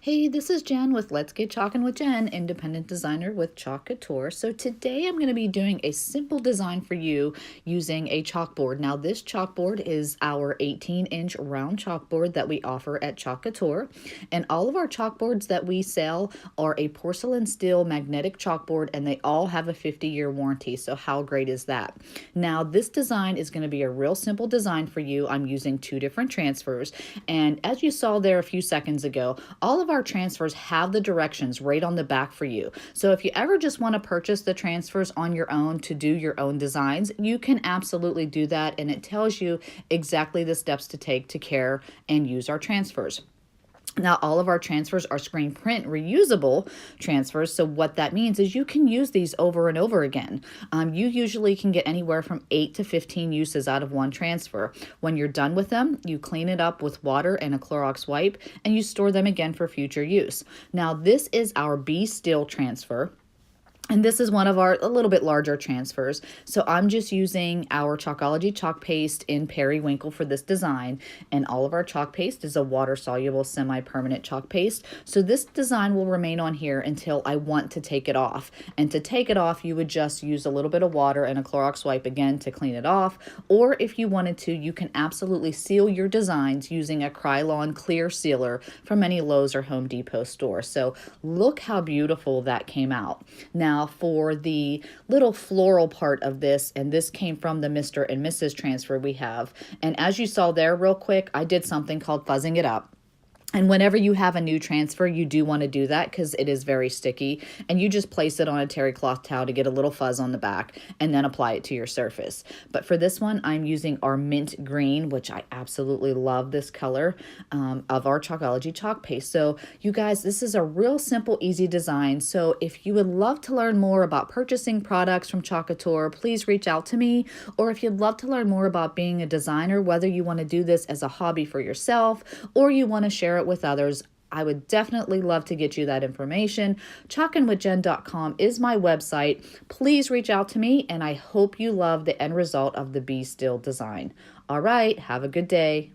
Hey, this is Jen with Let's Get Chalkin' with Jen, independent designer with Chalk Couture. So today I'm going to be doing a simple design for you using a chalkboard. Now this chalkboard is our 18-inch round chalkboard that we offer at Chalk Couture. And all of our chalkboards that we sell are a porcelain steel magnetic chalkboard, and they all have a 50-year warranty. So how great is that? Now this design is going to be a real simple design for you. I'm using two different transfers. And as you saw there a few seconds ago, all of our transfers have the directions right on the back for you. So if you ever just want to purchase the transfers on your own to do your own designs, you can absolutely do that, and it tells you exactly the steps to take to care and use our transfers. Now, all of our transfers are screen print reusable transfers. So what that means is you can use these over and over again. You usually can get anywhere from 8 to 15 uses out of one transfer. When you're done with them, you clean it up with water and a Clorox wipe, and you store them again for future use. Now, this is our Be Still transfer. And this is one of our a little bit larger transfers. So I'm just using our Chalkology chalk paste in periwinkle for this design. And all of our chalk paste is a water-soluble semi-permanent chalk paste. So this design will remain on here until I want to take it off. And to take it off, you would just use a little bit of water and a Clorox wipe again to clean it off. Or if you wanted to, you can absolutely seal your designs using a Krylon clear sealer from any Lowe's or Home Depot store. So look how beautiful that came out. Now, for the little floral part of this, and this came from the Mr. and Mrs. transfer we have. And as you saw there real quick, I did something called fuzzing it up. And whenever you have a new transfer, you do want to do that because it is very sticky. And you just place it on a terry cloth towel to get a little fuzz on the back and then apply it to your surface. But for this one, I'm using our mint green, which I absolutely love this color of our Chalkology chalk paste. So you guys, this is a real simple, easy design. So if you would love to learn more about purchasing products from Chalk Couture, please reach out to me. Or if you'd love to learn more about being a designer, whether you want to do this as a hobby for yourself or you want to share it with others, I would definitely love to get you that information. Chalkinwithjen.com is my website. Please reach out to me, and I hope you love the end result of the Be Still design. All right, have a good day.